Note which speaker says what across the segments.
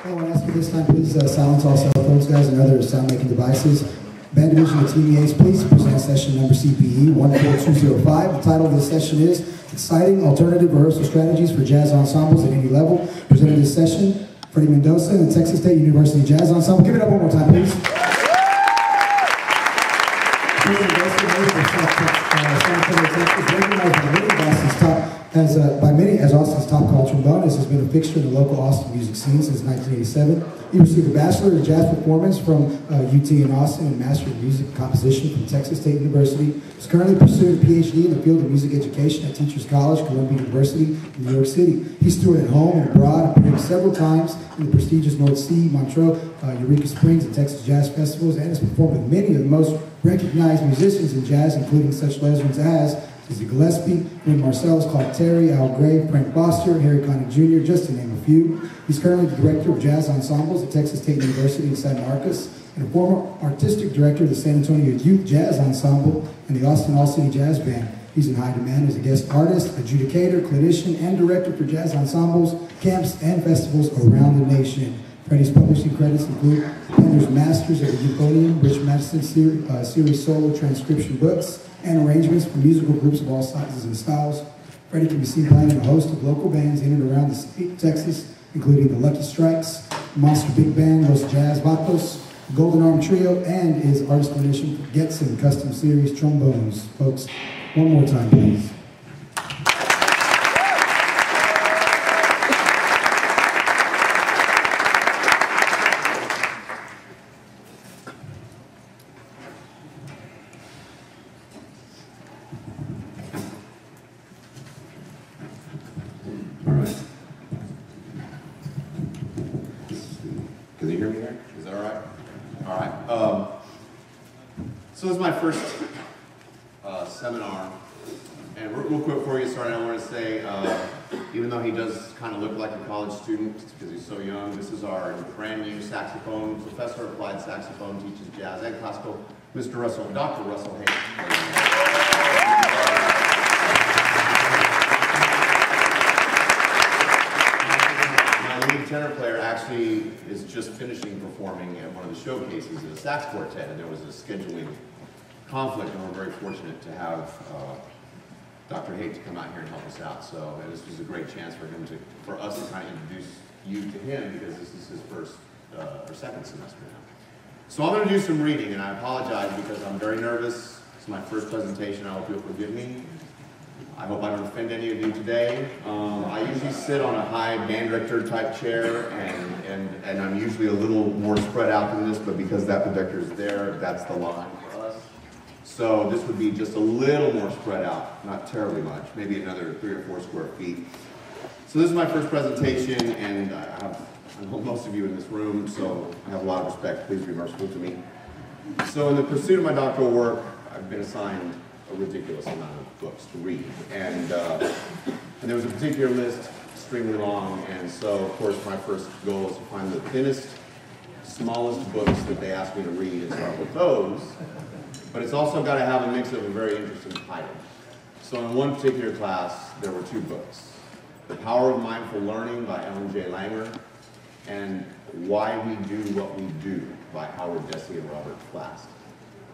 Speaker 1: I want to ask you this time, please silence all cell phones, guys, and other sound-making devices. Band Division of TMEA's, please present session number CPE 14205. The title of this session is Exciting Alternative Rehearsal Strategies for Jazz Ensembles at Any Level. Presenting this session, Freddie Mendoza and the Texas State University Jazz Ensemble. Give it up one more time, please. By many as Austin's top call trombonist, has been a fixture in the local Austin music scene since 1987. He received a Bachelor in Jazz Performance from UT in Austin and Master in Music Composition from Texas State University. He's currently pursuing a PhD in the field of music education at Teachers College, Columbia University in New York City. He's toured at home and abroad, appearing several times in the prestigious North Sea, Montreux, Eureka Springs, and Texas Jazz Festivals, and has performed with many of the most recognized musicians in jazz, including such legends as Dizzy Gillespie, Wynn Marsalis, Clark Terry, Al Gray, Frank Foster, Harry Connick Jr., just to name a few. He's currently the director of jazz ensembles at Texas State University in San Marcos, and a former artistic director of the San Antonio Youth Jazz Ensemble and the Austin All-City Jazz Band. He's in high demand as a guest artist, adjudicator, clinician, and director for jazz ensembles, camps, and festivals around the nation. Freddie's publishing credits include Pender's Masters of the Euphonium, Rich Madison series solo transcription books, and arrangements for musical groups of all sizes and styles. Freddie can be seen playing in a host of local bands in and around the state of Texas, including the Lucky Strikes, Monster Big Band, Los Jazz Vatos, Golden Arm Trio, and is artist clinician for Getson Custom Series Trombones. Folks, one more time, please.
Speaker 2: Can you hear me there? Is that all right? All right. So this is my first seminar, and real quick before we get started, I want to say, even though he does kind of look like a college student because he's so young, this is our brand new saxophone professor of applied saxophone, teaches jazz and classical, Mr. Russell, Dr. Russell Hayes. Tenor player actually is just finishing performing at one of the showcases at a sax quartet, and there was a scheduling conflict, and we're very fortunate to have Dr. Haight to come out here and help us out. So this was a great chance for us to kind of introduce you to him, because this is his first or second semester now. So I'm going to do some reading, and I apologize because I'm very nervous. It's my first presentation. I hope you'll forgive me. I hope I don't offend any of you today. I usually sit on a high band director type chair, and I'm usually a little more spread out than this, but because that projector is there, that's the line for us. So this would be just a little more spread out, not terribly much, maybe another 3 or 4 square feet. So this is my first presentation, and I know most of you in this room, so I have a lot of respect. Please be merciful to me. So in the pursuit of my doctoral work, I've been assigned a ridiculous amount of books to read, and there was a particular list, extremely long, and so of course my first goal is to find the thinnest, smallest books that they asked me to read and start with those, but it's also got to have a mix of a very interesting title. So in one particular class, there were 2 books, The Power of Mindful Learning by Ellen J. Langer, and Why We Do What We Do by Howard Dessy and Robert Flast.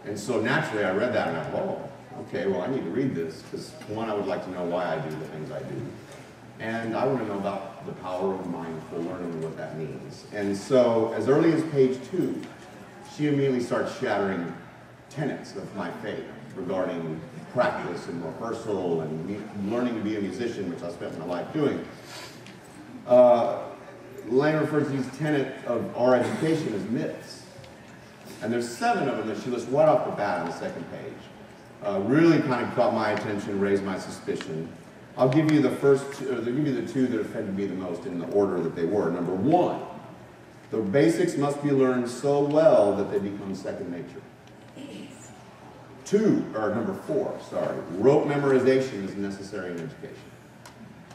Speaker 2: And so naturally I read that and I thought, oh, okay, well I need to read this, because one, I would like to know why I do the things I do. And I want to know about the power of mindful learning and what that means. And so as early as page 2, she immediately starts shattering tenets of my faith regarding practice and rehearsal and learning to be a musician, which I spent my life doing. Langer refers to these tenets of our education as myths. And there's 7 of them that she lists right off the bat on the second page. Really kind of caught my attention, raised my suspicion. I'll give you the the 2 that offended me the most in the order that they were. Number 1, the basics must be learned so well that they become second nature. Number 4, rote memorization is necessary in education.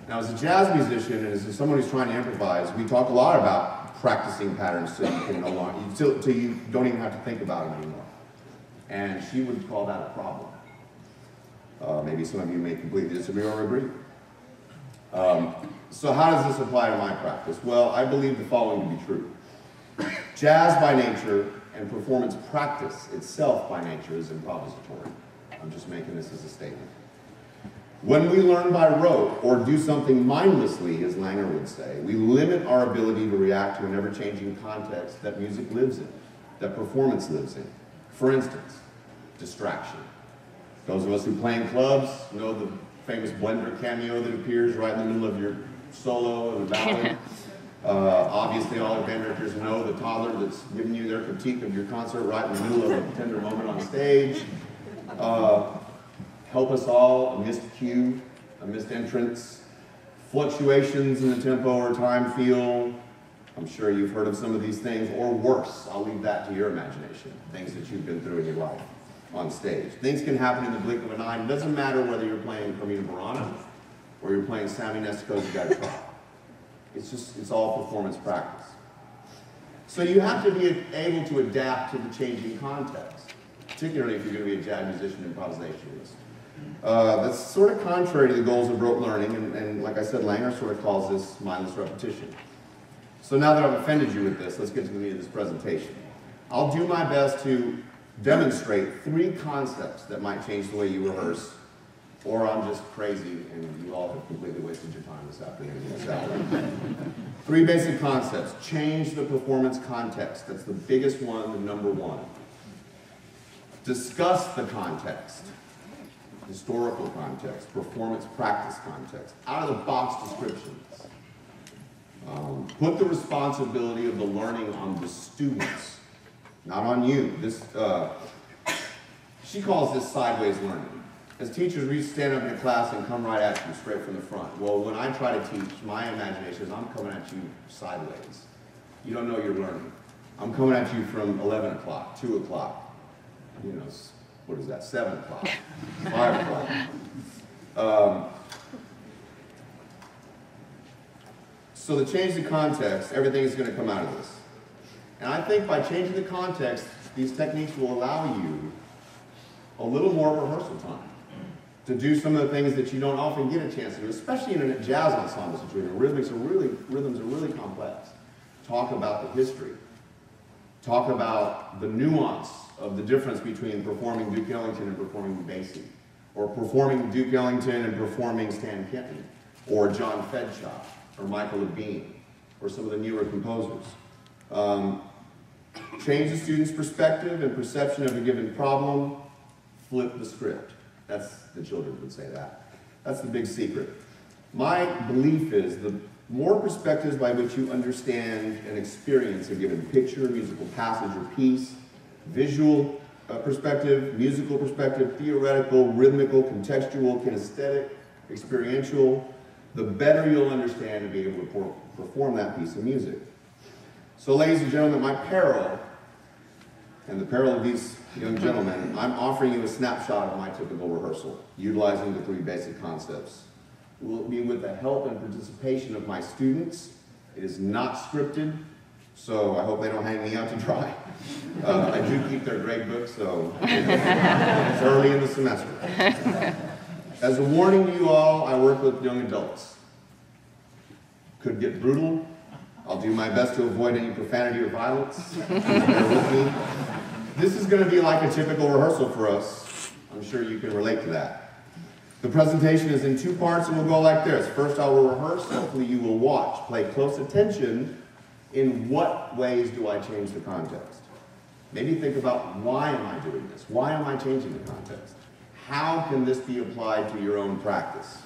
Speaker 2: Now, as a jazz musician and as someone who's trying to improvise, we talk a lot about practicing patterns so you can no longer, till you don't even have to think about them anymore. And she would call that a problem. Maybe some of you may completely disagree or agree. So how does this apply to my practice? Well, I believe the following to be true. Jazz by nature and performance practice itself by nature is improvisatory. I'm just making this as a statement. When we learn by rote or do something mindlessly, as Langer would say, we limit our ability to react to an ever-changing context that music lives in, that performance lives in. For instance, distraction. Those of us who play in clubs know the famous blender cameo that appears right in the middle of your solo or the ballad. Obviously, all the band directors know the toddler that's giving you their critique of your concert right in the middle of a tender moment on stage. Help us all, a missed cue, a missed entrance, fluctuations in the tempo or time feel. I'm sure you've heard of some of these things, or worse. I'll leave that to your imagination, things that you've been through in your life on stage. Things can happen in the blink of an eye. It doesn't matter whether you're playing Carmina Burana or you're playing Sammy Nestico's You Gotta Try. It's all performance practice. So you have to be able to adapt to the changing context, particularly if you're going to be a jazz musician improvisationalist. That's sort of contrary to the goals of rote learning, and like I said, Langer sort of calls this mindless repetition. So now that I've offended you with this, let's get to the meat of this presentation. I'll do my best to demonstrate 3 concepts that might change the way you rehearse, or I'm just crazy and you all have completely wasted your time this afternoon. 3 basic concepts. Change the performance context. That's the biggest one, the number 1. Discuss the context. Historical context, performance practice context, out-of-the-box descriptions. Put the responsibility of the learning on the students, not on you. She calls this sideways learning. As teachers, we stand up in a class and come right at you, straight from the front. Well, when I try to teach, my imagination is I'm coming at you sideways. You don't know you're learning. I'm coming at you from 11 o'clock, 2 o'clock, you know, what is that, 7 o'clock, 5 o'clock. So to change the context, everything is going to come out of this. And I think by changing the context, these techniques will allow you a little more rehearsal time to do some of the things that you don't often get a chance to do, especially in a jazz ensemble situation. Rhythms are really complex. Talk about the history. Talk about the nuance of the difference between performing Duke Ellington and performing Basie, or performing Duke Ellington and performing Stan Kenton, or John Fedshaw, or Michael Labine, or some of the newer composers. Change the student's perspective and perception of a given problem, flip the script. The children would say that. That's the big secret. My belief is the more perspectives by which you understand and experience a given picture, musical passage or piece, visual perspective, musical perspective, theoretical, rhythmical, contextual, kinesthetic, experiential, the better you'll understand and be able to perform that piece of music. So ladies and gentlemen, my peril, and the peril of these young gentlemen, I'm offering you a snapshot of my typical rehearsal, utilizing the 3 basic concepts. It will be with the help and participation of my students. It is not scripted, so I hope they don't hang me out to dry. I do keep their grade book, so it's early in the semester. As a warning to you all, I work with young adults. Could get brutal. I'll do my best to avoid any profanity or violence. Bear with me. This is going to be like a typical rehearsal for us. I'm sure you can relate to that. The presentation is in 2 parts and will go like this. First, I will rehearse. Hopefully you will watch. Pay close attention. In what ways do I change the context? Maybe think about, why am I doing this? Why am I changing the context? How can this be applied to your own practice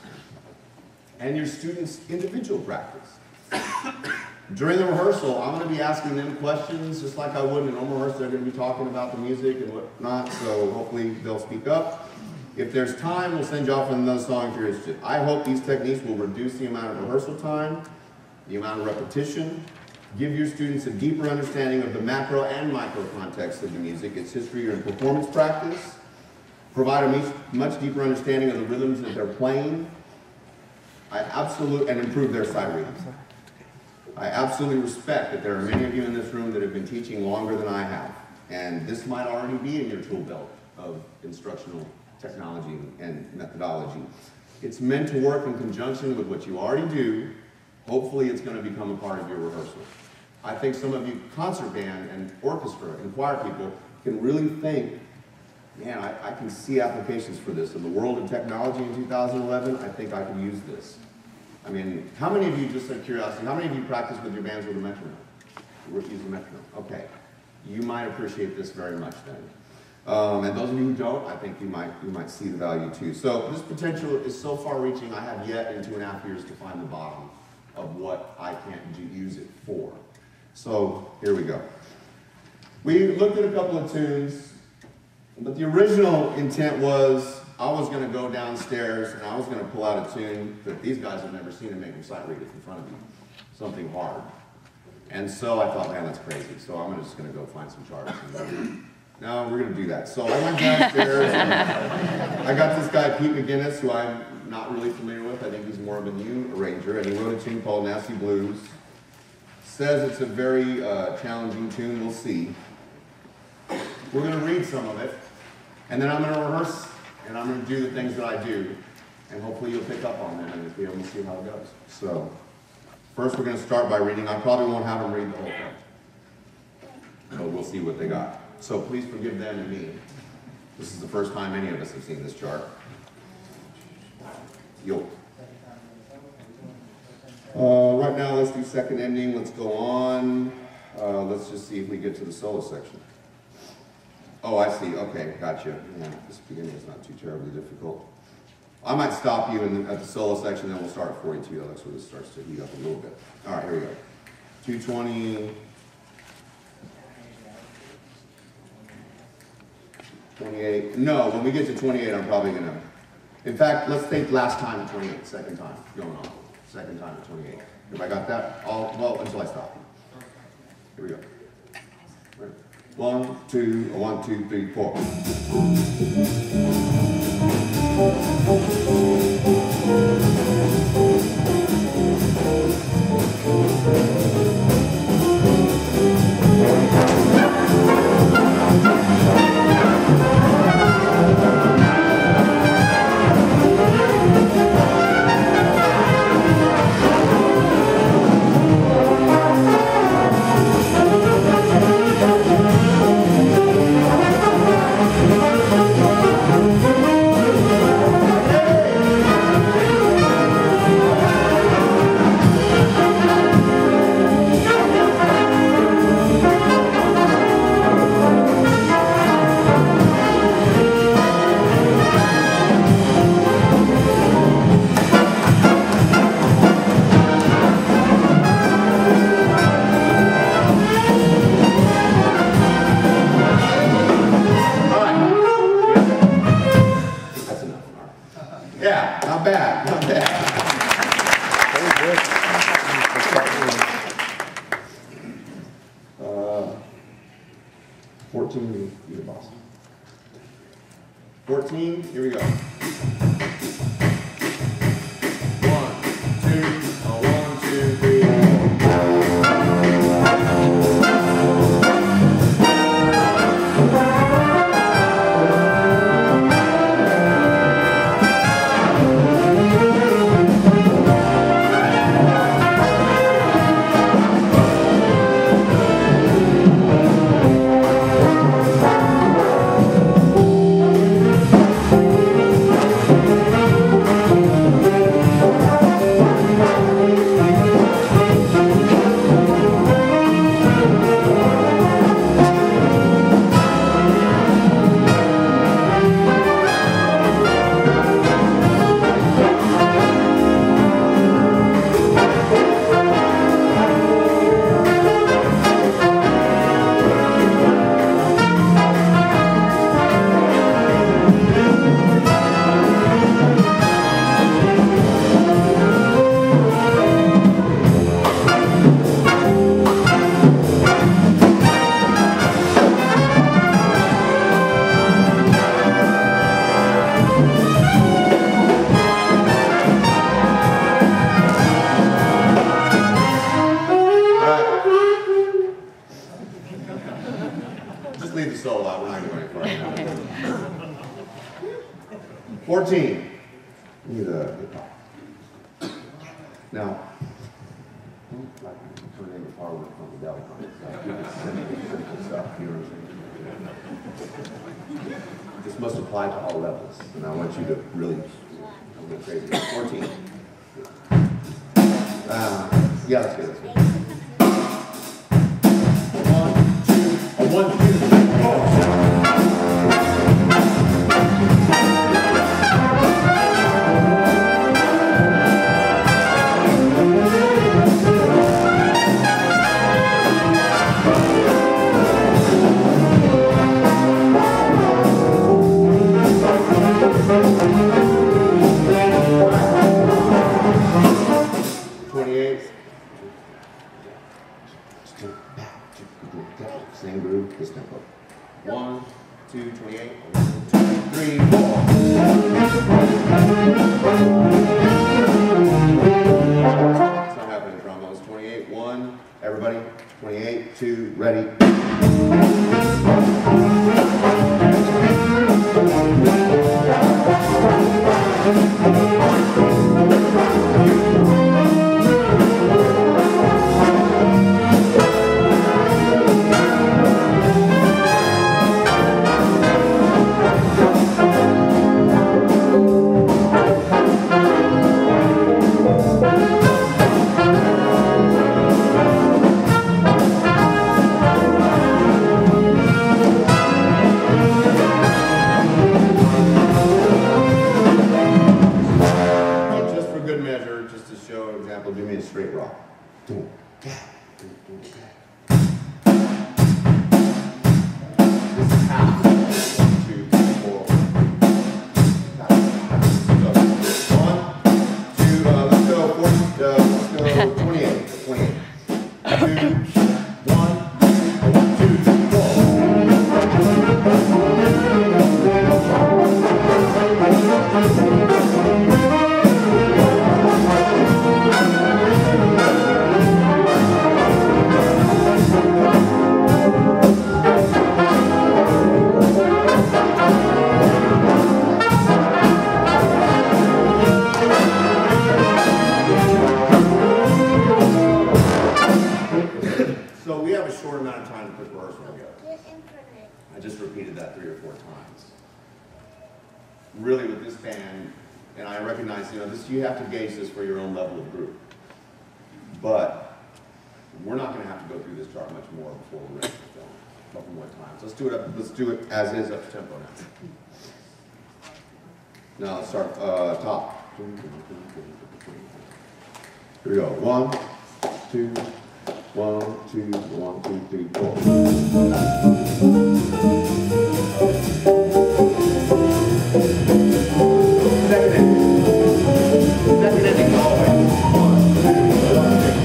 Speaker 2: and your students' individual practice? During the rehearsal, I'm going to be asking them questions just like I would in a normal rehearsal. They're going to be talking about the music and whatnot, so hopefully they'll speak up. If there's time, we'll send you off on another song if you're interested. I hope these techniques will reduce the amount of rehearsal time, the amount of repetition, give your students a deeper understanding of the macro and micro context of the music, its history and performance practice, provide a much deeper understanding of the rhythms that they're playing, and improve their sight rhythms. I absolutely respect that there are many of you in this room that have been teaching longer than I have, and this might already be in your tool belt of instructional technology and methodology. It's meant to work in conjunction with what you already do. Hopefully it's going to become a part of your rehearsal. I think some of you concert band and orchestra and choir people can really think, man, I can see applications for this. In the world of technology in 2011, I think I can use this. I mean, how many of you, just out of curiosity, how many of you practice with your bands with a metronome? Use a metronome. Okay. You might appreciate this very much then. And those of you who don't, I think you might see the value too. So this potential is so far reaching, I have yet in 2.5 years to find the bottom of what I can use it for. So here we go. We looked at a couple of tunes, but the original intent was I was going to go downstairs and I was going to pull out a tune that these guys have never seen and make them sight read it in front of you. Something hard. And so I thought, man, that's crazy. So I'm just going to go find some charts. No, we're going to do that. So I went downstairs and I got this guy, Pete McGinnis, who I'm not really familiar with. I think he's more of a new arranger. And he wrote a tune called Nasty Blues. Says it's a very challenging tune. We'll see. We're going to read some of it. And then I'm going to rehearse. And I'm going to do the things that I do. And hopefully you'll pick up on them and be able to see how it goes. So first we're going to start by reading. I probably won't have them read the whole thing. But we'll see what they got. So please forgive them and me. This is the first time any of us have seen this chart. Yo. Right now, let's do second ending. Let's go on. Let's just see if we get to the solo section. Oh, I see. Okay, gotcha. Yeah, this beginning is not too terribly difficult. I might stop you at the solo section, then we'll start at 42. That's where this starts to heat up a little bit. All right, here we go. 220. 28. No, when we get to 28, I'm probably going to... In fact, let's think last time at 28, second time going on. Second time at 28. Have I got that? Well, until I stop. Here we go. Right. 1, 2, 1, 2, 3, 4. Yeah, not bad, not bad. Very good. 14, you're the boss. 14, here we go. 1, 2, 1, 2, 3, 14. We need a hip hop. Now, don't like turn into Harvard from the Delta. Simple stuff, you know what I'm saying? This must apply to all levels, and I want you to really go crazy. 14. Yeah, let's go. 1, 2, 28. Same groove, this tempo. 1, 2, 28. 1, 2, 3, 4. It's not happening, trombone. 28, 1. Everybody. 28, 2, ready. Do me a straight rock. This is half. 1, 2, 3, 4. 1, 2, let's go 28. 28. 2, 1, 2, 3, So we have a short amount of time to put rehearsal together. I just repeated that 3 or 4 times. Really with this band, and I recognize, this, you have to gauge this for your own level of group. But we're not going to have to go through this chart much more before we're ready to film. A couple more times. Let's do it as is up tempo now. Now let's start top. Here we go. 1, 2, 1, 2, 1, 2, 3, 4. Second ending all the way. 1, 2,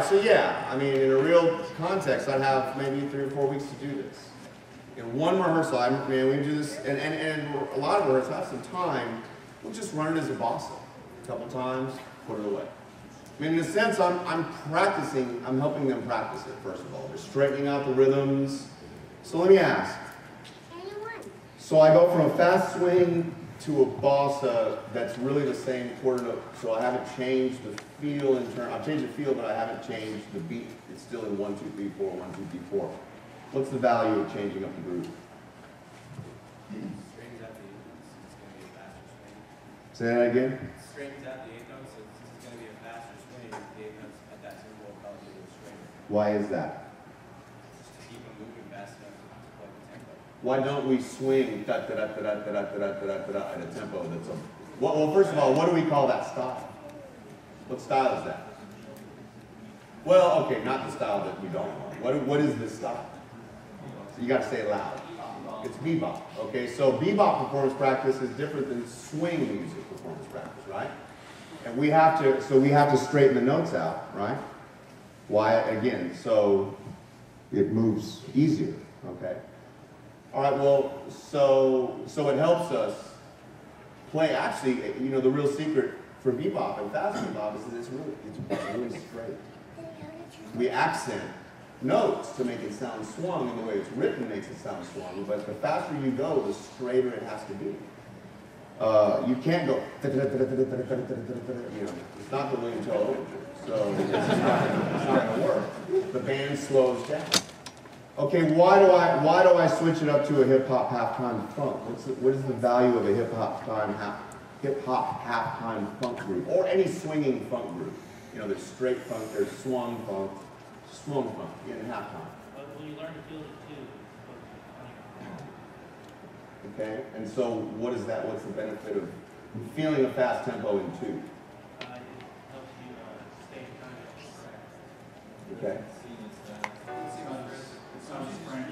Speaker 2: So yeah, I mean, in a real context, I'd have maybe 3 or 4 weeks to do this. In one rehearsal, we do this, and a lot of rehearsals have some time. We'll just run it as a bossa a couple times, put it away. I mean, in a sense, I'm practicing. I'm helping them practice it. First of all, they're straightening out the rhythms. So let me ask. So I go from a fast swing to a bossa that's really the same quarter note. So I haven't changed the feel in turn. I've changed the feel, but I haven't changed the beat. It's still in 1, 2, 3, 4, 1, 2, 3, 4. What's the value of changing up the groove?
Speaker 3: Straightens out the 8 notes, it's going to be a faster swing.
Speaker 2: Say that again?
Speaker 3: Straightens out the 8 notes, it's going to be a faster swing. The 8 notes at that tempo will probably be a little straighter.
Speaker 2: Why is that? Why don't we swing da da da da da da da da da da at a tempo that's a well, first of all, what do we call that style? What style is that? Well, okay, not the style that we don't want. What is this style? So you got to say it loud. It's bebop. Okay, so bebop performance practice is different than swing music performance practice, right? And we have to straighten the notes out, right? Why again? So it moves easier. Okay. All right. Well, so it helps us play. Actually, you know, the real secret for bebop and fast bebop is that it's really straight. We accent notes to make it sound swung, and the way it's written makes it sound swung, but the faster you go, the straighter it has to be. You can't go, you know, it's not the William Tell Overture, so it's not going to work. The band slows down. Okay, why do I switch it up to a hip-hop halftime funk? What is the value of a hip-hop halftime funk group, or any swinging funk group? You know, there's straight funk, there's swung funk in halftime.
Speaker 3: But when you learn to feel it too.
Speaker 2: Okay, and so what is that? What's the benefit of feeling a fast tempo in two?
Speaker 3: It helps you stay kind of
Speaker 2: Okay.
Speaker 4: It sounds French.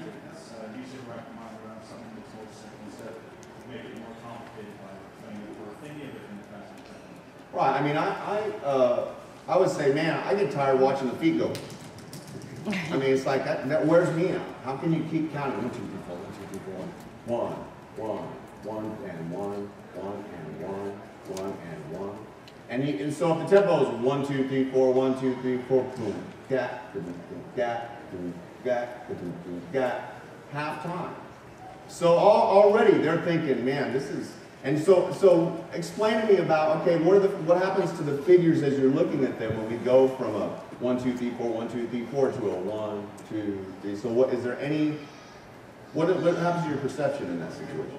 Speaker 4: Usually recommend around something that's more simple instead of make it more complicated by playing it or thinking of it in the fast tempo.
Speaker 2: Right. I mean, I would say, man, I get tired watching the feet go. I mean, it's like that wears me out. How can you keep counting? 1, 2, 3, 4, 1, 2, 3, 4, 1, 1, 1, and 1, 1, and 1, 1, and 1. And so if the tempo is 1, 2, 3, 4, 1, 2, 3, 4, boom, gat, gat, gat, gat, half time. So already they're thinking, man, this is. And so explain to me about, okay, what happens to the figures as you're looking at them when we go from a 1, 2, 3, 4, 1, 2, 3, 4 to a 1, 2, 3. So what happens to your perception in that situation?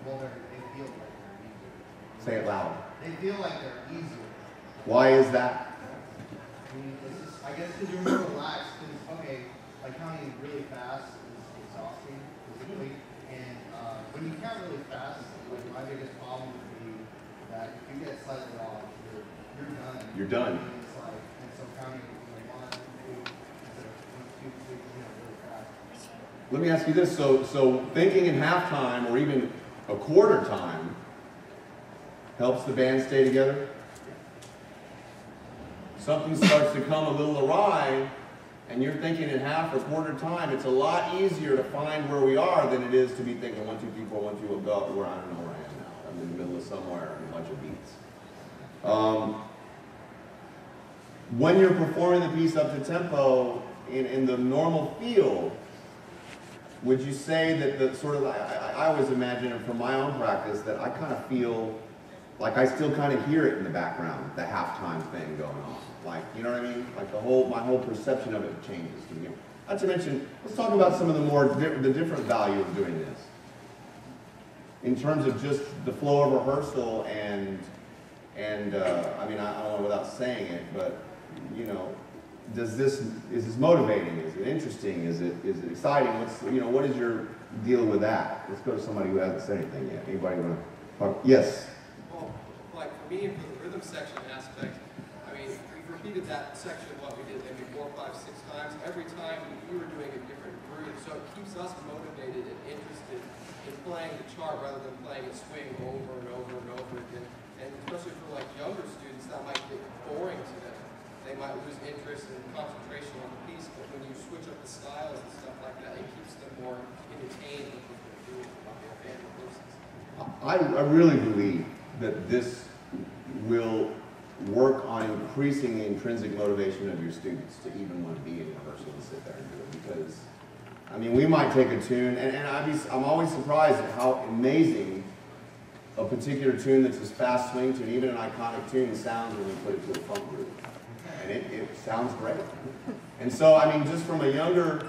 Speaker 5: Well, they feel like they're easier.
Speaker 2: Say it loud.
Speaker 5: They feel like they're easier.
Speaker 2: Why is that?
Speaker 5: I mean, it's just, I guess because you're more relaxed. Because, okay, like counting really fast is exhausting physically. And when you count really fast, like my biggest problem would be that if you get slightly off, you're done.
Speaker 2: You're done.
Speaker 5: And it's like, and so counting like 1, 2, instead of 1, 2, 3, really fast.
Speaker 2: Let me ask you this. So thinking in halftime or even a quarter time helps the band stay together? Something starts to come a little awry, and you're thinking in half or quarter time, it's a lot easier to find where we are than it is to be thinking 1, 2, 3, 4, 1, 2, we'll go where I don't know where I am now. I'm in the middle of somewhere and a bunch of beats. When you're performing the piece up to tempo in the normal feel, would you say that the sort of, I always imagine it from my own practice that I kind of feel like I still kind of hear it in the background, the halftime thing going on. Like, you know what I mean? Like my whole perception of it changes. Not to mention, let's talk about some of the different value of doing this. In terms of just the flow of rehearsal and I mean, I don't know without saying it, but, you know, is this motivating? Is it interesting? Is it exciting? What is your deal with that? Let's go to somebody who hasn't said anything yet. Anybody want to talk? Yes.
Speaker 6: Well, like for me, for the rhythm section aspect, I mean, we've repeated that section what we did maybe 4, 5, 6 times. Every time we were doing a different groove, so it keeps us motivated and interested in playing the chart rather than playing a swing over and over and over again. And especially for like younger students, that might get boring to them. They might lose interest and concentration on the piece, but when you switch up the styles and stuff like that, it keeps them more entertained with what they're doing about their band rehearsals.
Speaker 2: I really believe that this will work on increasing the intrinsic motivation of your students to even want to be in rehearsal and sit there and do it. Because, I mean, we might take a tune, and I'm always surprised at how amazing a particular tune that's this fast swing tune, even an iconic tune, sounds when we put it to a funk group. And it sounds great. And so, I mean, just from a younger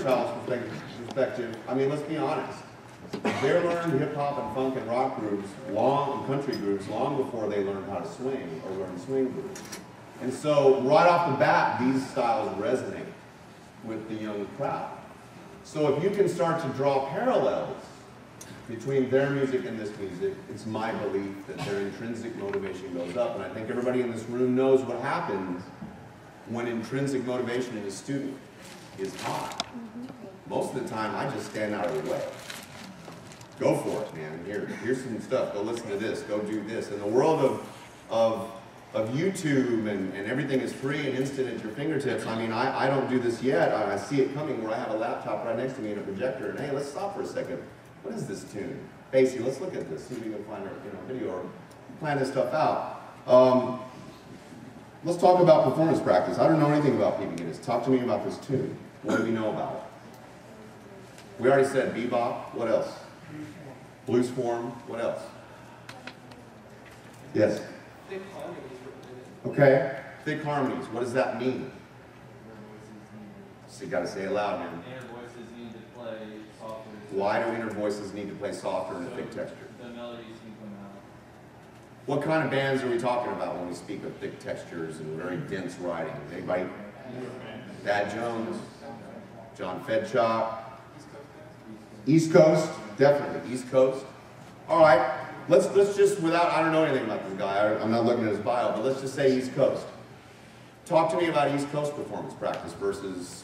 Speaker 2: child's perspective, I mean, let's be honest. They learned hip-hop and funk and rock grooves, and country grooves, long before they learned how to swing or learn swing grooves. And so, right off the bat, these styles resonate with the young crowd. So if you can start to draw parallels between their music and this music, it's my belief that their intrinsic motivation goes up. And I think everybody in this room knows what happens when intrinsic motivation in a student is high. Most of the time, I just stand out of the way. Go for it, man. Here's some stuff. Go listen to this. Go do this. In the world of YouTube and everything is free and instant at your fingertips, I mean, I don't do this yet. I see it coming where I have a laptop right next to me and a projector, and hey, let's stop for a second. What is this tune? Basie, let's look at this, see if we can find a video or plan this stuff out. Let's talk about performance practice. I don't know anything about peeping in this. Talk to me about this tune. What do we know about it? We already said bebop. What else? Blues form. What else? Yes?
Speaker 6: Thick harmonies written in it.
Speaker 2: Okay. Thick harmonies. What does that mean? So you got to say it loud, man.
Speaker 7: Inner voices need to play softer.
Speaker 2: Why do inner voices need to play softer in a thick texture?
Speaker 7: The melodies can come out.
Speaker 2: What kind of bands are we talking about when we speak of thick textures and very dense writing? Anybody? Thad Jones, John Fedchop, East Coast, definitely East Coast. All right, let's just I don't know anything about this guy. I'm not looking at his bio, but let's just say East Coast. Talk to me about East Coast performance practice versus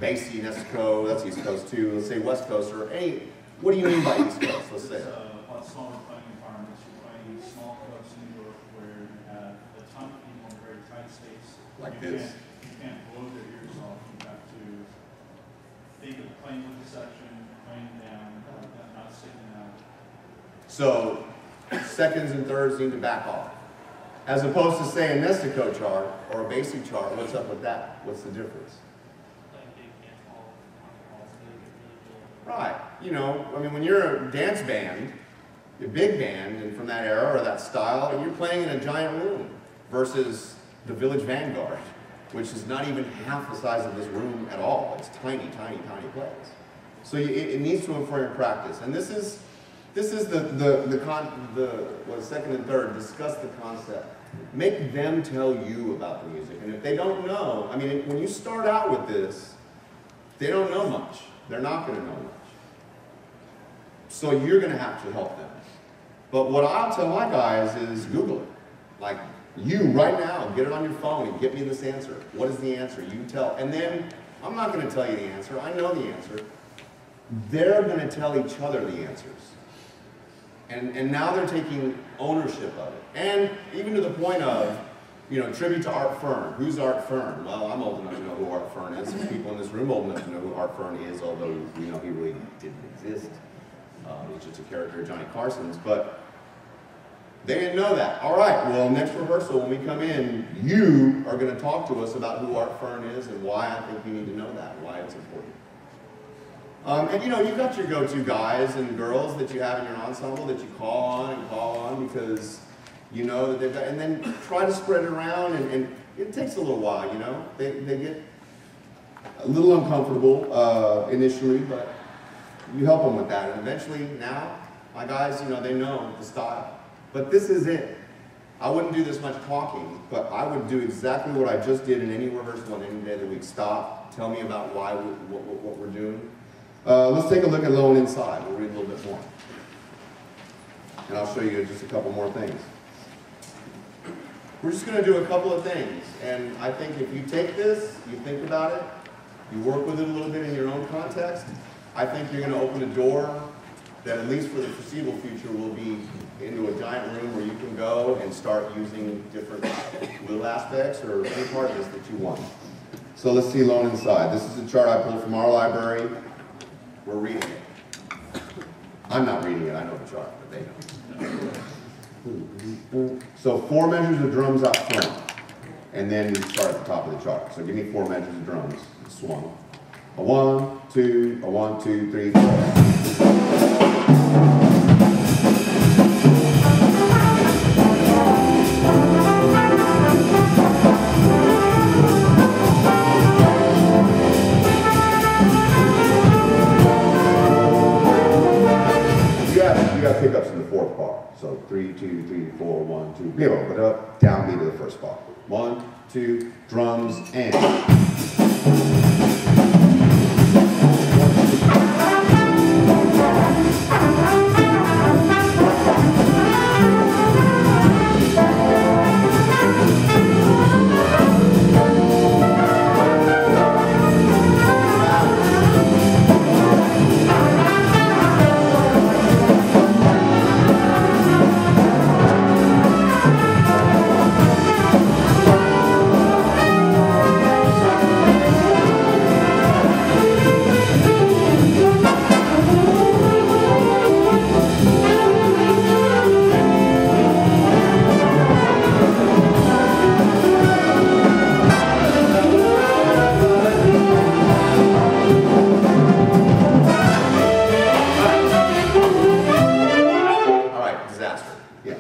Speaker 2: Basie, Nestico, that's East Coast too. Let's say West Coast, or hey, what do you mean by East Coast? Let's say it.
Speaker 4: A smaller playing environments. You're playing small clubs in New York where you have a ton of people in a very tight space.
Speaker 2: Like
Speaker 4: you
Speaker 2: this.
Speaker 4: You can't blow their ears off. You have to think of playing with the section, playing down, not sticking out.
Speaker 2: So seconds and thirds need to back off. As opposed to say a Nestico chart or a Basie chart, what's up with that? What's the difference? Right, you know, I mean, when you're a dance band, a big band, and from that era or that style, and you're playing in a giant room versus the Village Vanguard, which is not even half the size of this room at all. It's tiny, tiny, tiny place. So it needs to inform your practice. And this is what second and third, discuss the concept. Make them tell you about the music. And if they don't know, I mean, when you start out with this, they don't know much. They're not going to know much. So you're going to have to help them. But what I'll tell my guys is Google it. Like, you right now, get it on your phone and get me this answer. What is the answer? You tell. And then, I'm not going to tell you the answer. I know the answer. They're going to tell each other the answers. And now they're taking ownership of it. And even to the point of, you know, tribute to Art Fern. Who's Art Fern? Well, I'm old enough to know who Art Fern is. There's people in this room old enough to know who Art Fern is, although, you know, he really didn't exist. He's just a character of Johnny Carson's. But they didn't know that. All right, well, next rehearsal, when we come in, you are going to talk to us about who Art Fern is and why I think you need to know that, why it's important. And you know, you've got your go-to guys and girls that you have in your ensemble that you call on because you know that they've got, and then try to spread it around, and it takes a little while, you know. They get a little uncomfortable initially, but you help them with that, and eventually now, my guys, you know, they know the style. But this is it. I wouldn't do this much talking, but I would do exactly what I just did in any rehearsal on any day of the week. Stop, tell me about why, what we're doing. Let's take a look at Low and Inside. We'll read a little bit more. And I'll show you just a couple more things. We're just going to do a couple of things. And I think if you take this, you think about it, you work with it a little bit in your own context, I think you're going to open a door that, at least for the foreseeable future, will be into a giant room where you can go and start using different little aspects or any part of this that you want. So let's see Low and Inside. This is a chart I pulled from our library. We're reading it. I'm not reading it, I know the chart, but they know. So 4 measures of drums up front, and then we start at the top of the chart. So give me 4 measures of drums. Swung. A 1, 2, a 1, 2, 3, 4. You got pickups in the 4th bar. So 3, 2, 3, 4, 1, 2, zero. But up, down beat of the 1st bar. 1, 2, drums, and. 1, 2, faster. Yeah.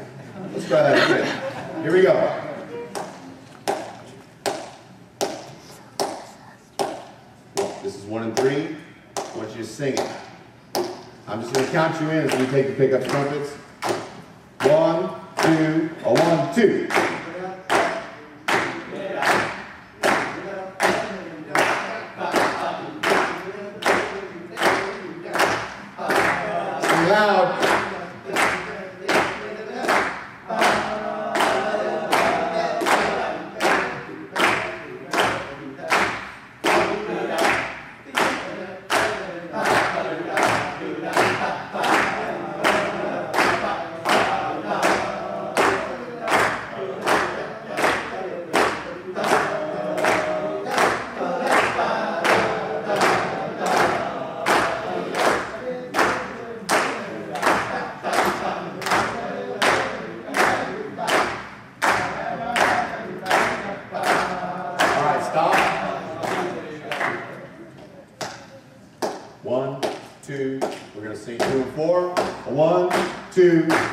Speaker 2: Let's try that again. Here we go. This is 1 and 3. I want you to sing it. I'm just going to count you in as we take the pickup trumpets. 1, 2, a 1, 2. Loud.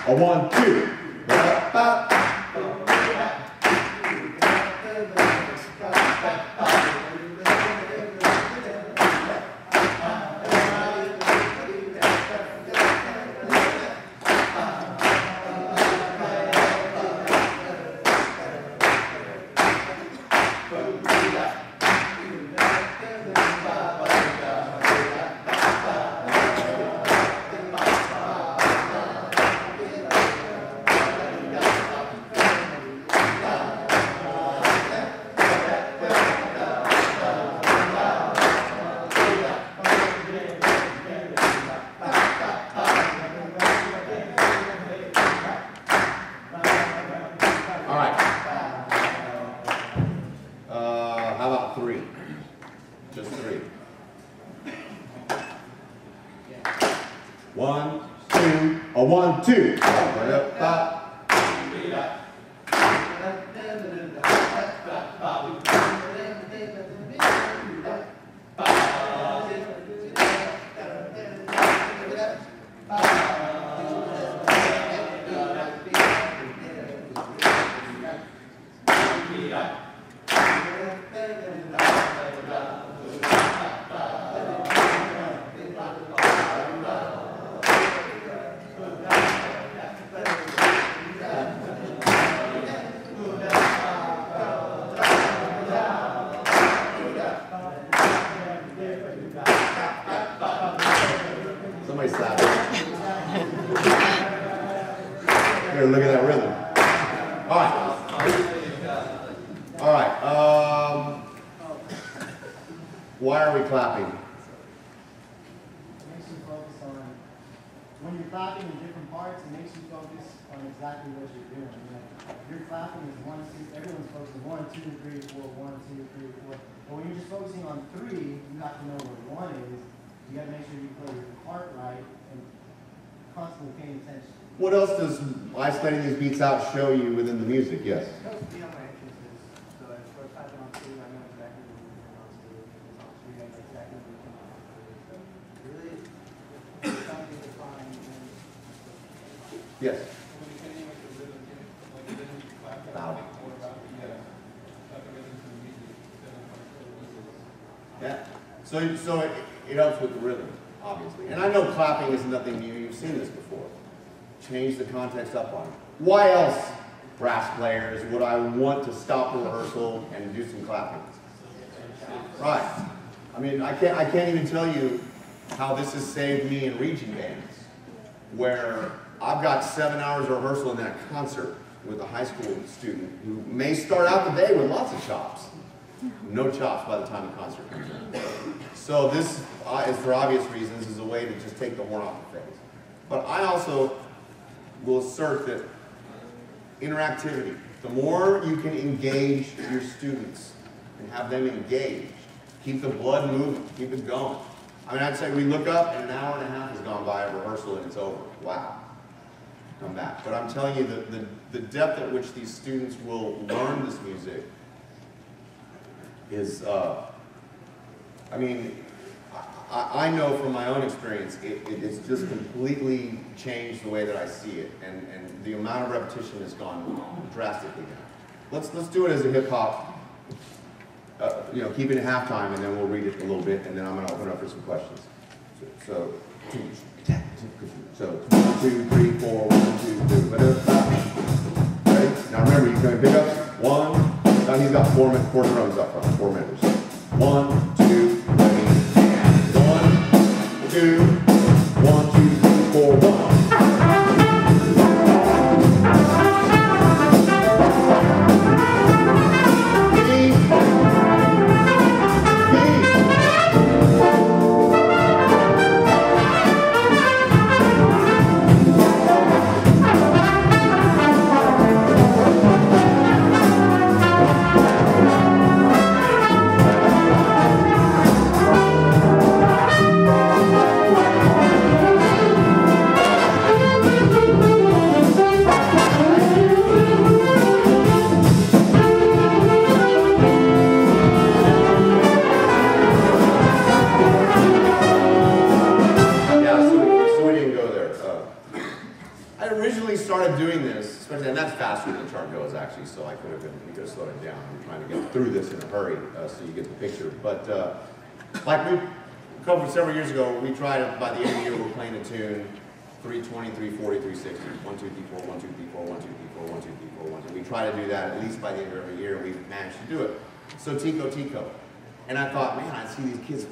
Speaker 2: A 1, 2. What else does isolating these beats out show you within the music? Yes? Yes. Loud. Yeah. So it helps with the rhythm, obviously. And I know clapping is nothing new. You've seen this before. Change the context up on it. Why else, brass players, would I want to stop a rehearsal and do some clapping? Right. I mean, I can't even tell you how this has saved me in region bands, where I've got 7 hours of rehearsal in that concert with a high school student who may start out the day with lots of chops. No chops by the time the concert comes in. So this, is for obvious reasons, is a way to just take the horn off the face. But I also will assert that interactivity, the more you can engage your students and have them engaged, keep the blood moving, keep it going. I mean, I'd say we look up and an hour and a half has gone by of rehearsal and it's over. Wow. Come back. But I'm telling you the depth at which these students will learn this music is, I mean, I know from my own experience, it's just completely changed the way that I see it, and the amount of repetition has gone drastically down. Let's do it as a hip hop. You know, keep it at halftime, and then we'll read it a little bit, and then I'm going to open up for some questions. So 1, 2, 3, 4, 1, 2, 3. Ready? Now remember, you can pick up 1. Now he's got four drums up front, 4 members. 1, 2, 3, 1, 2, 1, 2, 3, 4, 1. So we could have slowed it down. I'm trying to get through this in a hurry so you get the picture. But like we covered several years ago, we tried it by the end of the year, we're playing a tune 320, 340, 360, 1, 2, D4, 1, 2, D4, 1, 2, D4, 1, 2, D4, 1, 2. We try to do that at least by the end of every year, and we've managed to do it. So Tico. And I thought, man, I see these kids,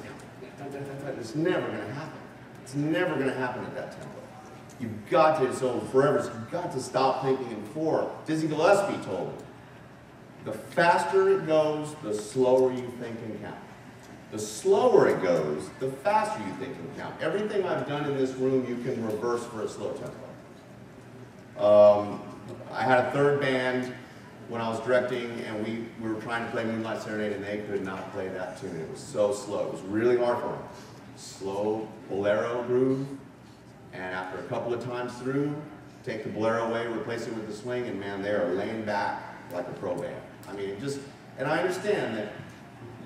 Speaker 2: it's never going to happen. It's never going to happen at that tempo. You've got to, so forever, so you've got to stop thinking in 4. Dizzy Gillespie told me, the faster it goes, the slower you think and count. The slower it goes, the faster you think and count. Everything I've done in this room, you can reverse for a slow tempo. I had a third band when I was directing, and we were trying to play Moonlight Serenade, and they could not play that tune. It was so slow. It was really hard for them. Slow bolero groove. And after a couple of times through, take the bolero away, replace it with the swing, and man, they are laying back like a pro band. I mean, and I understand that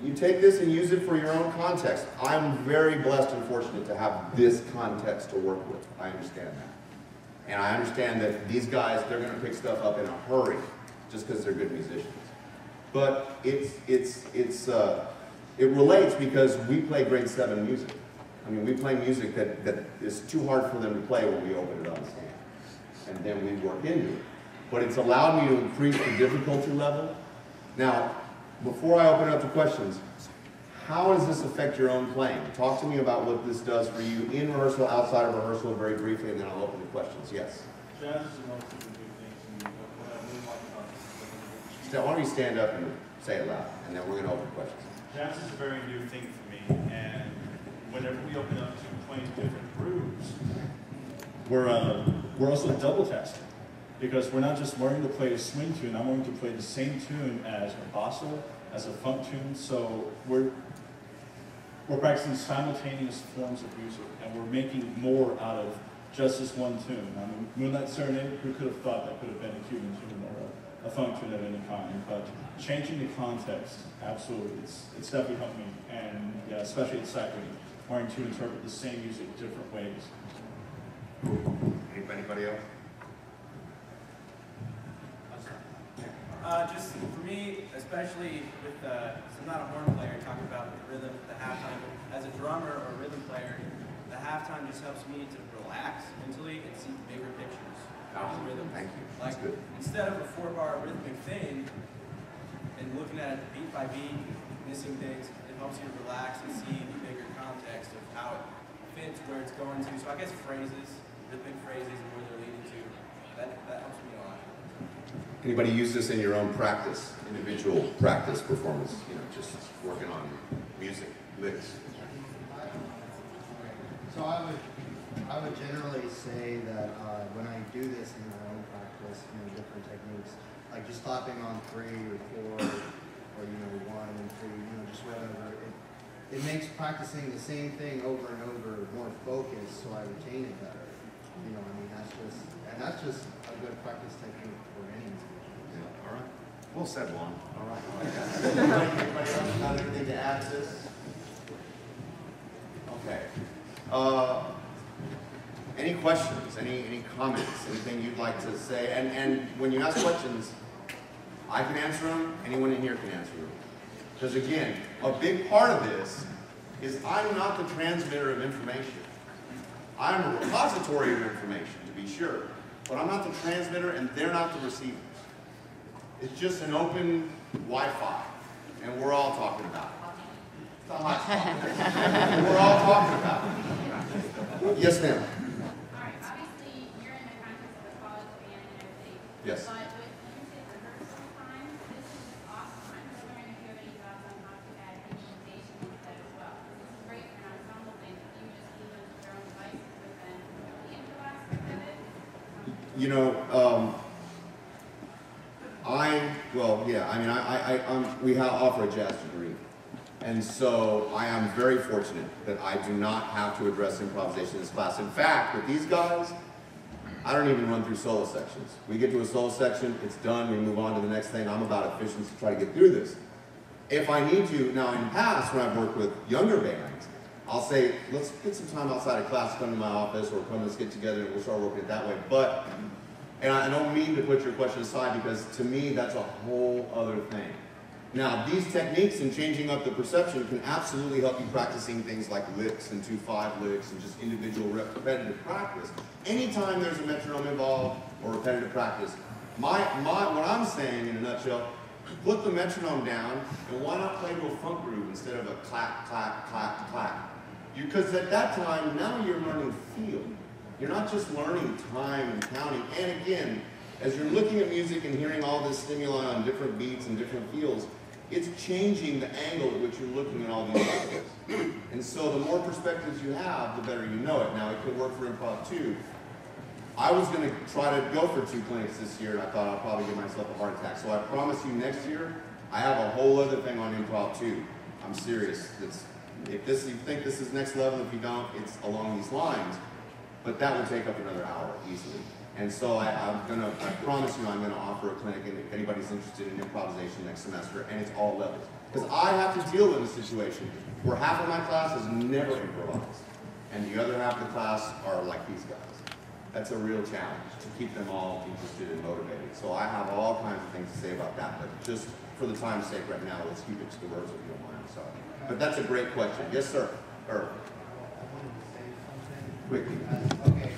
Speaker 2: you take this and use it for your own context. I'm very blessed and fortunate to have this context to work with. I understand that. And I understand that these guys, they're going to pick stuff up in a hurry just because they're good musicians. But it relates because we play grade 7 music. I mean, we play music that is too hard for them to play when we open it on stand. And then we work into it. But it's allowed me to increase the difficulty level. Now, before I open it up to questions, how does this affect your own playing? Talk to me about what this does for you in rehearsal, outside of rehearsal, very briefly, and then I'll open the questions. Yes?
Speaker 4: Jazz is a relatively new thing to me, but what I really like about it.
Speaker 2: Why don't you stand up and say it loud, and then we're going to open questions.
Speaker 4: Jazz is a very new thing for me, and whenever we open up to playing different grooves, we're also double testing. Because we're not just learning to play a swing tune, I'm learning to play the same tune as a bossa, as a funk tune, so we're practicing simultaneous forms of music, and we're making more out of just this one tune. I mean, Moonlight Serenade, who could have thought that could have been a Cuban tune or a funk tune of any kind, but changing the context, absolutely, it's definitely helped me, and yeah, especially at Cycling, learning to interpret the same music different ways.
Speaker 2: Anybody else?
Speaker 3: Just for me, especially with, I'm not a horn player, talking about the rhythm, the halftime, but as a drummer or rhythm player, the halftime just helps me to relax mentally and see bigger pictures of the rhythm.
Speaker 2: Thank you.
Speaker 3: Like,
Speaker 2: That's good.
Speaker 3: Instead of a 4-bar rhythmic thing, and looking at it beat by beat, missing things, it helps you to relax and see the bigger context of how it fits, where it's going to. So I guess phrases, rhythmic phrases, and where they're leading to, that helps me a lot.
Speaker 2: Anybody use this in your own practice, individual practice performance, you know, just working on music, licks?
Speaker 5: So I would generally say that when I do this in my own practice, different techniques, like just stopping on 3 or 4, or 1 and 3, just whatever. It makes practicing the same thing over and over more focused, so I retain it better. That's just a good practice technique for any musician.
Speaker 2: Yeah, all right. Well said, Juan. All right. Anybody else got anything to add to this? Okay. Okay. Any questions? Any comments? Anything you'd like to say? And when you ask questions, I can answer them. Anyone in here can answer them. Because again, a big part of this is I'm not the transmitter of information. I'm a repository of information, to be sure. But I'm not the transmitter, and they're not the receivers. It's just an open Wi-Fi, and we're all talking about it. It's not much talking. We're all talking about it. Yes, ma'am.
Speaker 8: All right, obviously, you're in the context of a college band and everything.
Speaker 2: Yes.
Speaker 8: But with limited rehearsal time, this is awesome. I'm just wondering if you have any thoughts on how to add visualization with that as well. This is great for an ensemble thing. If you just leave them to their own devices, but then the improvise with it.
Speaker 2: You know, we offer a jazz degree. And so I am very fortunate that I do not have to address improvisation in this class. In fact, with these guys, I don't even run through solo sections. We get to a solo section, it's done, we move on to the next thing. I'm about efficiency to try to get through this. If I need to, now in the past when I've worked with younger bands, I'll say, let's get some time outside of class, come to my office, or come, let's get together and we'll start working it that way. But, and I don't mean to put your question aside because to me that's a whole other thing. Now, these techniques and changing up the perception can absolutely help you practicing things like licks and 2/5 licks and just individual repetitive practice. Anytime there's a metronome involved or repetitive practice, what I'm saying in a nutshell, put the metronome down and why not play to a funk groove instead of a clap, clap, clap, clap. Because at that time, now you're learning feel. You're not just learning time and counting. And again, as you're looking at music and hearing all this stimuli on different beats and different feels, it's changing the angle at which you're looking at all these levels. And so the more perspectives you have, the better you know it. Now, it could work for improv too. I was going to try to go for 2 clinics this year, and I thought I'll probably give myself a heart attack. So I promise you next year, I have a whole other thing on improv too. I'm serious. If you think this is next level, if you don't, it's along these lines. But that would take up another hour easily. And so I promise you I'm going to offer a clinic if anybody's interested in improvisation next semester, and it's all levels. Because I have to deal with a situation where half of my class is never improvised, and the other half of the class are like these guys. That's a real challenge to keep them all interested and motivated. So I have all kinds of things to say about that, but just for the time's sake right now, let's keep it to the words if you don't mind. Sorry. But that's a great question. Yes, sir.
Speaker 5: I wanted to say something.
Speaker 2: Quickly.
Speaker 5: Okay.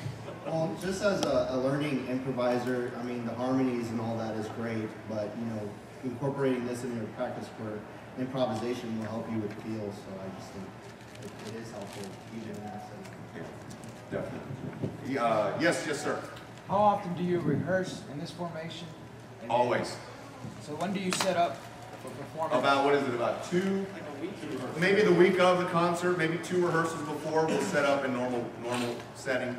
Speaker 5: Well, just as a learning improviser, I mean, the harmonies and all that is great, but, you know, incorporating this in your practice for improvisation will help you with feel, so I just think it is helpful even in that sense.
Speaker 2: Yeah, definitely. Yes, sir.
Speaker 9: How often do you rehearse in this formation?
Speaker 2: Always.
Speaker 9: So when do you set up for performance?
Speaker 2: About, what is it, about 2?
Speaker 3: Like a week.
Speaker 2: Maybe the week of the concert, maybe 2 rehearsals before, we'll set up in normal setting.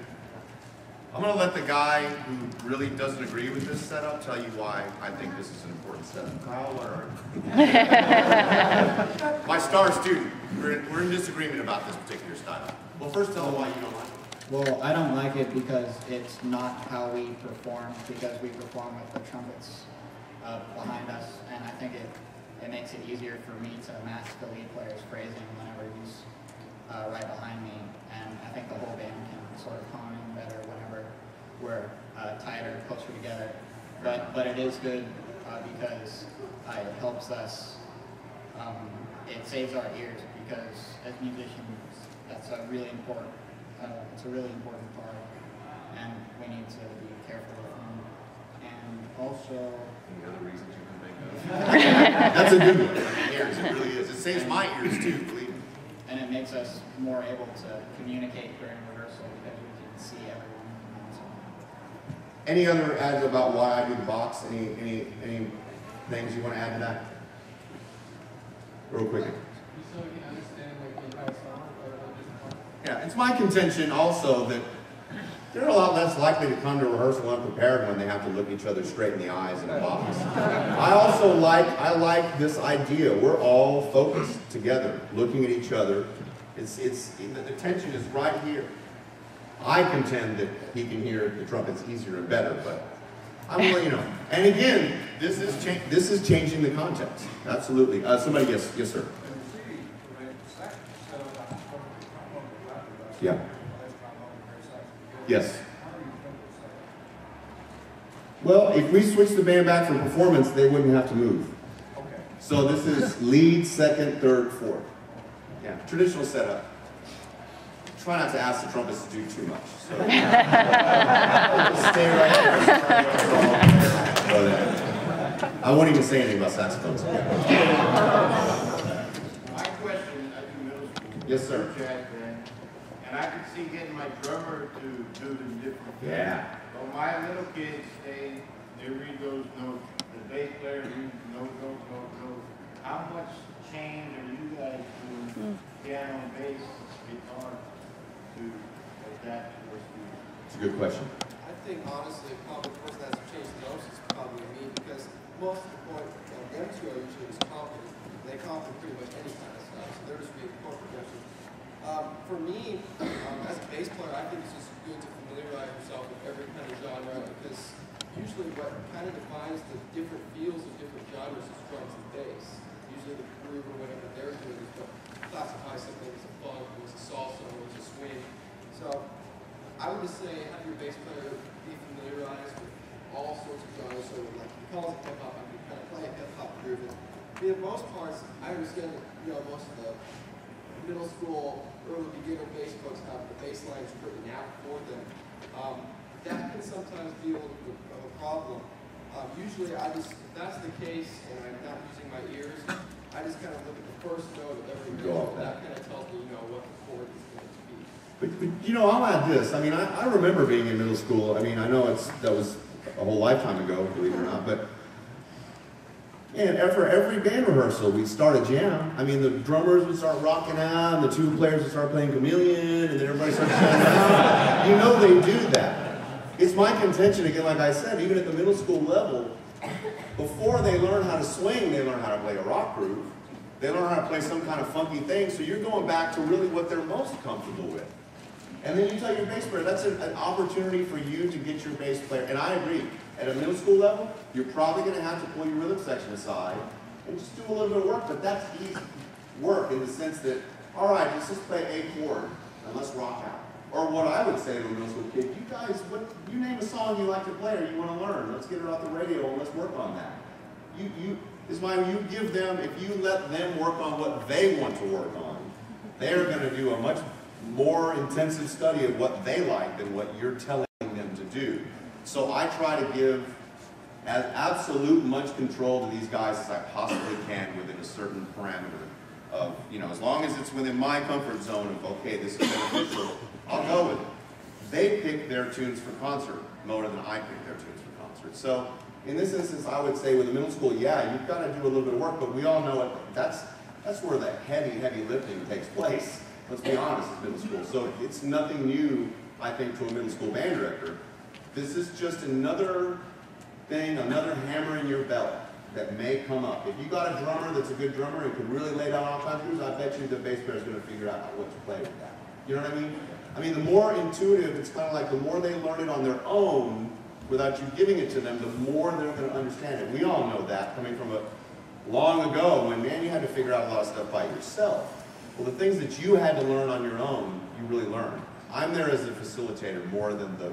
Speaker 2: I'm going to let the guy who really doesn't agree with this setup tell you why I think this is an important setup. Kyle, where are you? My star student. We're in disagreement about this particular style. Well, first tell them why you don't like it.
Speaker 10: Well, I don't like it because it's not how we perform, because we perform with the trumpets behind us, and I think it makes it easier for me to match the lead player's phrasing whenever he's right behind me, and I think the whole band can sort of hone in better whenever we're tighter, closer together. But it is good because it helps us, it saves our ears, because as musicians, that's a really important, it's a really important part, and we need to be careful of them. And also,
Speaker 2: any other reasons you can think of? That's a good one. Ears, it really is. It saves my ears too, believe me.
Speaker 10: and it makes us more able to communicate during rehearsal because we can see everyone.
Speaker 2: Any other adds about why I do the box? Any things you want to add to that? Real quick. Yeah, it's my contention also that they're a lot less likely to come to rehearsal unprepared when they have to look each other straight in the eyes in a box. I like this idea. We're all focused together, looking at each other. The tension is right here. I contend that he can hear the trumpets easier and better, but I'm letting you know. And again, this is changing the context. Absolutely. Somebody, yes, sir. Yeah. Yes. Well, if we switch the band back for performance, they wouldn't have to move.
Speaker 5: Okay.
Speaker 2: So this is lead, second, third, fourth. Yeah, traditional setup. Try not to ask the trumpets to do too much. So stay right there. I won't even say anything about saxophones.
Speaker 5: My question, I do middle school.
Speaker 2: Yes, sir.
Speaker 5: Jazz band, and I could see getting my drummer to do the different things.
Speaker 2: Yeah.
Speaker 5: But my little kids, they read those notes. The bass player reads notes. How much change are you guys doing piano, bass, guitar to adapt to those students?
Speaker 2: It's a good question.
Speaker 6: I think honestly, probably the person that has to change the most is probably me, because most of the point of them two are usually just confident. They confident pretty much any kind of stuff, so they're just being chord progressions. For me, as a bass player, I think it's just good to familiarize yourself with every kind of genre, because usually what kind of defines the different feels of different genres is drums and bass. Usually the groove or whatever they're doing is what classifies something as a funk, or as a salsa, or as a swing. So I would just say have your bass player be familiarized with all sorts of genres. So like he calls it hip hop, I can kind of play a hip hop groove. And for the most parts, I understand that most of the middle school, early beginner bass folks have the bass lines written out for them. That can sometimes be a little bit of a problem. Usually if that's the case and I'm not using my ears, I just kind of look at the first note of every note, and that kind of tells me, what the chord is going to be.
Speaker 2: But I'll add this. I mean, I remember being in middle school. I mean, I know that was a whole lifetime ago, believe it or not, but and for every band rehearsal, we'd start a jam. I mean, the drummers would start rocking out, and the two players would start playing Chameleon, and then everybody starts shutting down. They do that. It's my contention, again, like I said, even at the middle school level, before they learn how to swing, they learn how to play a rock groove. They learn how to play some kind of funky thing, so you're going back to really what they're most comfortable with. And then you tell your bass player, that's an opportunity for you to get your bass player. And I agree, at a middle school level, you're probably going to have to pull your rhythm section aside and just do a little bit of work, but that's easy work in the sense that, all right, let's just play a chord and let's rock out. Or what I would say to a middle school kid, you guys, you name a song you like to play or you want to learn, let's get it off the radio and let's work on that. You give them, if you let them work on what they want to work on, they're going to do a much more intensive study of what they like than what you're telling them to do. So I try to give as absolute much control to these guys as I possibly can within a certain parameter of, as long as it's within my comfort zone of, okay, this is beneficial, I'll go with it. They pick their tunes for concert more than I pick their tunes for concert. So in this instance, I would say with the middle school, yeah, you've got to do a little bit of work, but we all know that's where the heavy lifting takes place. Let's be honest, it's middle school. So it's nothing new, I think, to a middle school band director. This is just another thing, another hammer in your belt that may come up. If you got a drummer that's a good drummer and can really lay down all kinds of grooves, I bet you the bass player is going to figure out what to play with that. You know what I mean? I mean, the more intuitive, it's kind of like the more they learn it on their own without you giving it to them, the more they're going to understand it. We all know that coming from long ago when, man, you had to figure out a lot of stuff by yourself. Well, the things that you had to learn on your own, you really learn. I'm there as a facilitator more than the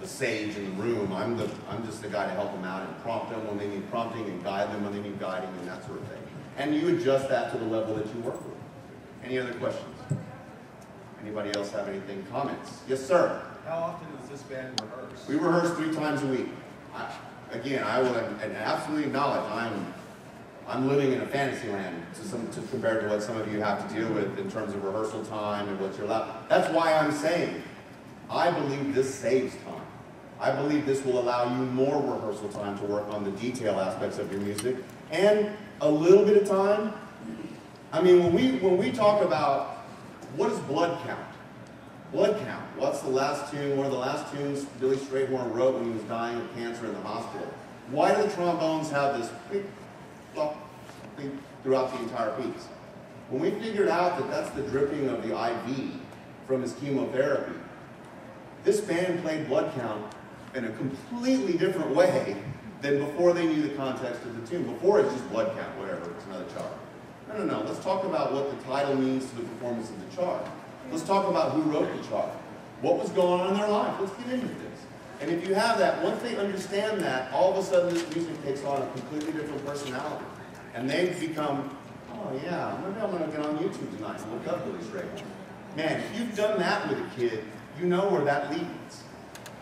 Speaker 2: sage in the room. I'm just the guy to help them out and prompt them when they need prompting and guide them when they need guiding and that sort of thing. And you adjust that to the level that you work with. Any other questions? Anybody else have anything? Comments? Yes, sir.
Speaker 5: How often does this band rehearse?
Speaker 2: We rehearse 3 times a week. Again, I will absolutely acknowledge I'm living in a fantasy land to compare to what some of you have to deal with in terms of rehearsal time and what you're allowed. That's why I'm saying I believe this saves time. I believe this will allow you more rehearsal time to work on the detail aspects of your music and a little bit of time. I mean, when we talk about what is blood count? Blood count. What's the last tune? One of the last tunes Billy Strayhorn wrote when he was dying of cancer in the hospital. Why do the trombones have this big thing throughout the entire piece? When we figured out that that's the dripping of the IV from his chemotherapy, this band played blood count in a completely different way than before they knew the context of the tune. Before it's just blood count, whatever, it's another chart. No. Let's talk about what the title means to the performance of the chart. Let's talk about who wrote the chart. What was going on in their life? Let's get into this. And if you have that, once they understand that, all of a sudden this music takes on a completely different personality. And they become, oh yeah, maybe I'm going to get on YouTube tonight and look up Billy Strayhorn. Man, if you've done that with a kid, you know where that leads.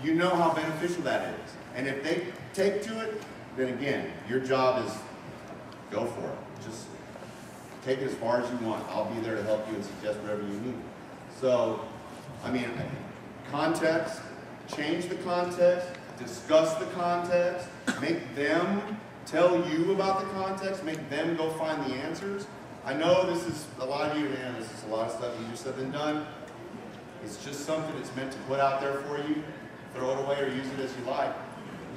Speaker 2: You know how beneficial that is. And if they take to it, then again, your job is go for it. Just take it as far as you want. I'll be there to help you and suggest whatever you need. So, I mean, context, change the context, discuss the context, make them tell you about the context, make them go find the answers. I know this is, a lot of you, man, this is a lot of stuff easier said than done. It's just something that's meant to put out there for you. Throw it away or use it as you like.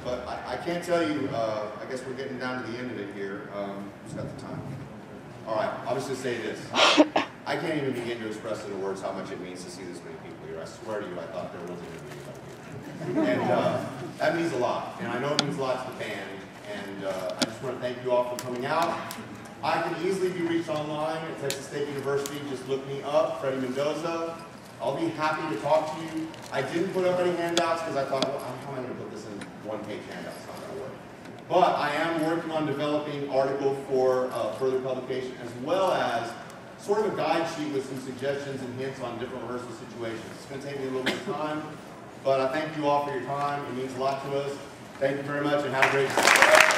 Speaker 2: But I can't tell you, I guess we're getting down to the end of it here. Who's got the time? All right, I'll just say this. I can't even begin to express in words how much it means to see this many people here. I swear to you, I thought there wasn't going to be anybody here. And that means a lot. And I know it means a lot to the band. And I just want to thank you all for coming out. I can easily be reached online at Texas State University. Just look me up, Freddie Mendoza. I'll be happy to talk to you. I didn't put up any handouts because I thought, well, how am I going to put this in one-page handouts? It's not going to work. But I am working on developing article for further publication, as well as sort of a guide sheet with some suggestions and hints on different rehearsal situations. It's going to take me a little bit of time, but I thank you all for your time. It means a lot to us. Thank you very much, and have a great day.